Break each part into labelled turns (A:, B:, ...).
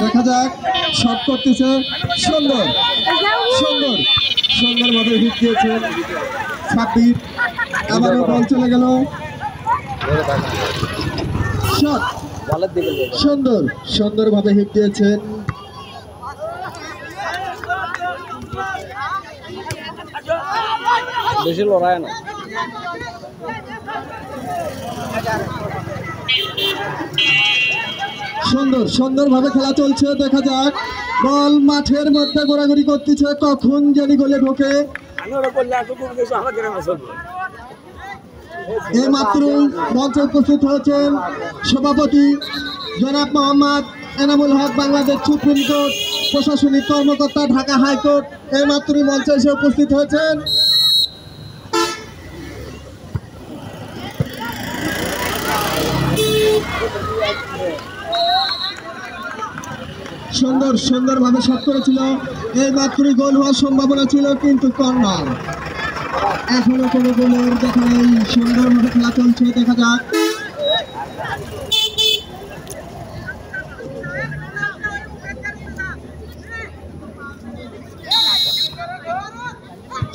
A: দেখা যাক শট করতেছে সুন্দর সুন্দর সুন্দরভাবে হিট দিয়েছে সাব্বির আবারও বল চলে গেল শট সুন্দর সুন্দরভাবে হিট দিয়েছেন
B: বেশি লড়াই না
A: সুন্দর সুন্দরভাবে খেলা চলছে দেখা যাক বল মাঠের মধ্যে ঘোরাঘুরি করতেছে কখন জানি গোলে ঢোকে এই মাত্র মঞ্চে উপস্থিত হয়েছেন সভাপতি জনাব মোহাম্মদ এনামুল হক বাংলাদেশ সুপ্রিম কোর্ট প্রশাসনিক কর্মকর্তা ঢাকা হাইকোর্ট এই মাত্রই মঞ্চে এসে উপস্থিত হয়েছেন সুন্দর সুন্দরভাবে শট করেছিল এই মাত্রই গোল হওয়ার সম্ভাবনা ছিল কিন্তু কর্নার এখনো কোনো গোলের দেখা নেই সুন্দরভাবে খেলা চলছে দেখা যাক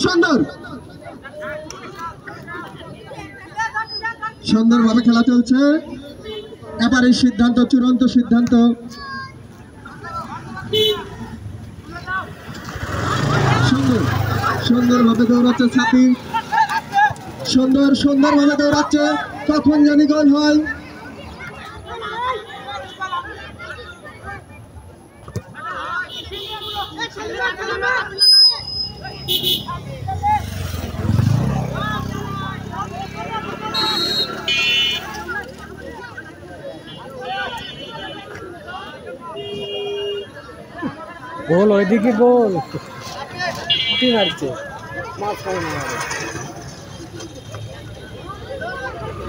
A: সুন্দর সুন্দরভাবে খেলা চলছে এবারে সিদ্ধান্ত চূড়ান্ত সিদ্ধান্ত সুন্দর সুন্দরভাবে দৌড়াচ্ছে সাথী সুন্দরভাবে দৌড়াচ্ছে কখন জানি গোল হয়
B: গোল ওইদিকে গোল কি মারছে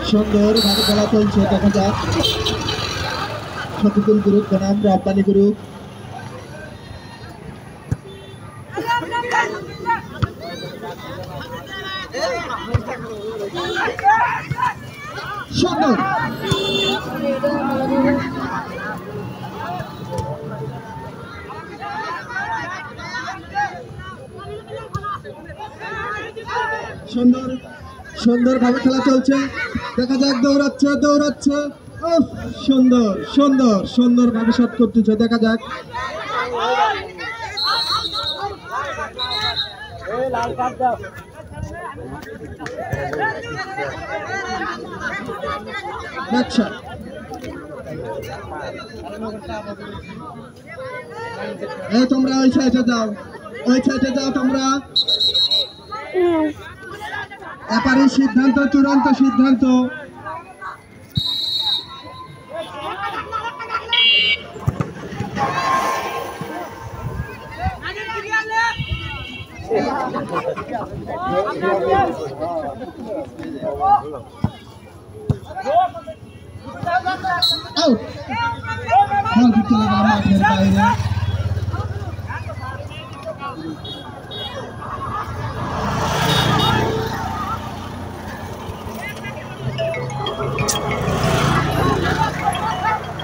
A: সুন্দরভাবে খেলা চলছে দেখা যাক শফিকুল গ্রুপ বনাম রব্বানি গ্রুপ সুন্দর সুন্দর সুন্দরভাবে খেলা চলছে দেখা যাক দৌড়াচ্ছে সুন্দরভাবে শট করতেছে দেখা যাক তোমরা ওই সাইডে যাও তোমরা এবারে সিদ্ধান্ত চূড়ান্ত সিদ্ধান্ত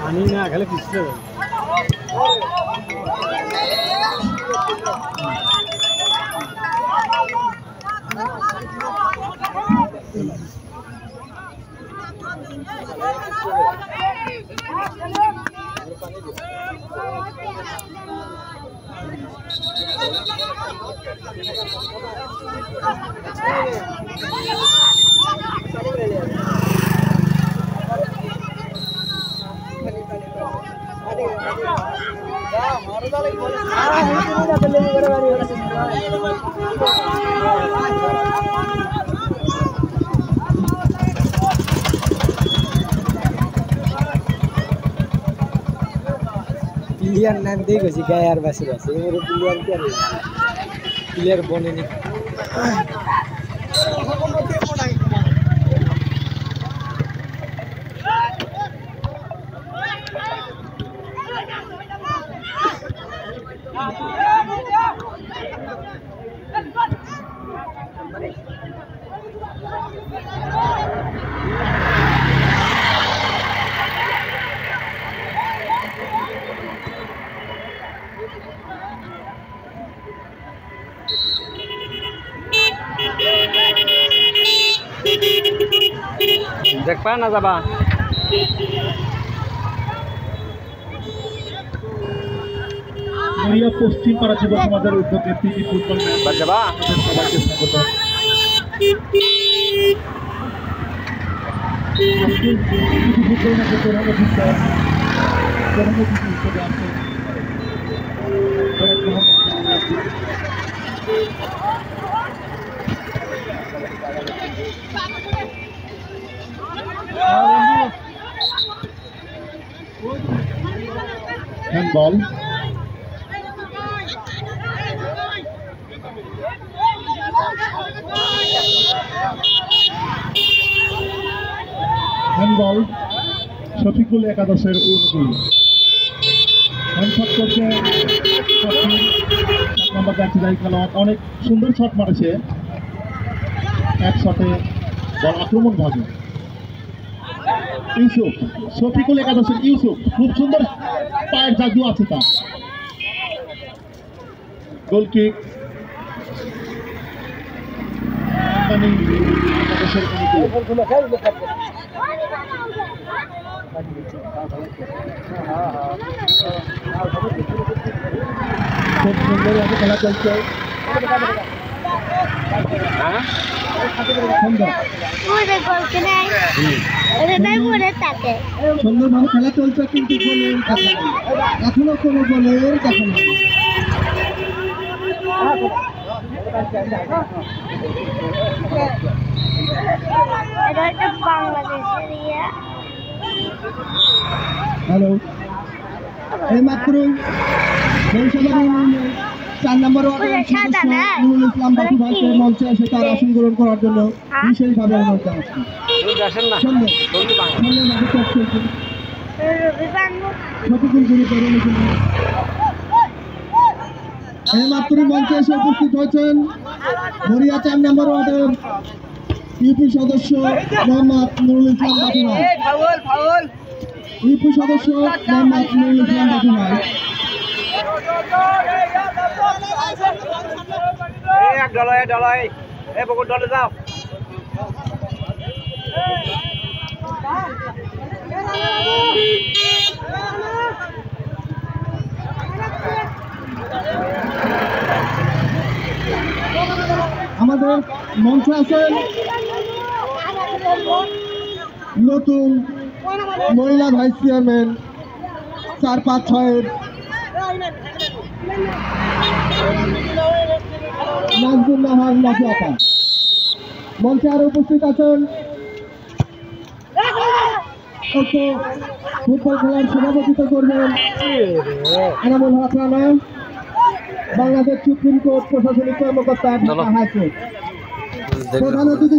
B: পানি না খেলে পিছলে प्लेयर नाम देखो गायर बसे बसे मेरो प्लेयर क्या प्लेयर बने नि দেখবা না যাবা
C: মরিয়া পশ্চিম পাড়া যুব সমাজের উদ্যোগে প্রীতি ফুটবল ম্যাচ
B: যাবা
C: সবাইকে স্বাগত। ফুটবল ম্যাচের প্রধান অতিথি হিসেবে আছেন হ্যান্ডবল হ্যান্ডবল শফিকুল একাদশের উর্দু হ্যান্ডশট করছে 7 নম্বর জার্সিধারী খেলোয়াড়, অনেক সুন্দর শট মারেছে, এক শটে বল আক্রমণ ভাগে। ইউসুফ, শফিকুল একাদশের ইউসুফ, খুব সুন্দর পায়ের জাদু আছে তার। গোল কিক একাদশের খুব সুন্দরভাবে খেলা চলছে।
A: সুন্দরভাবে খেলা চলছে, কিন্তু গোলের এখনো কোনো গোলের দেখা নেই। হ্যালো, এইমাত্র 4 নম্বর ওয়ার্ডের সদস্য নুরুল ইসলাম বাপু ভাইকে মঞ্চে এসে তার আসন গ্রহণ করার জন্য বিশেষভাবে অনুরোধ জানাচ্ছি। এইমাত্র মঞ্চে এসে উপস্থিত হয়েছেন মরিয়া 4 নম্বর ওয়ার্ডের ইউপি সদস্য মোহাম্মদ নুরুল ইসলাম বাপু ভাই। ইউপি সদস্য মোহাম্মদ নুরুল ইসলাম বাপু ভাই। আমাদের মঞ্চে আছেন নতুন মহিলা ভাইস চেয়ারম্যান 4-5-6-এর নাজমুল্লাহার নাফি আপা। মঞ্চে আরো উপস্থিত আছেন ফুটবল খেলার সভাপতিত্ব করবেন এনামুল হক রানা, বাংলাদেশ সুপ্রিম কোর্ট প্রশাসনিক কর্মকর্তা ঢাকা হাইকোর্ট। প্রধান অতিথি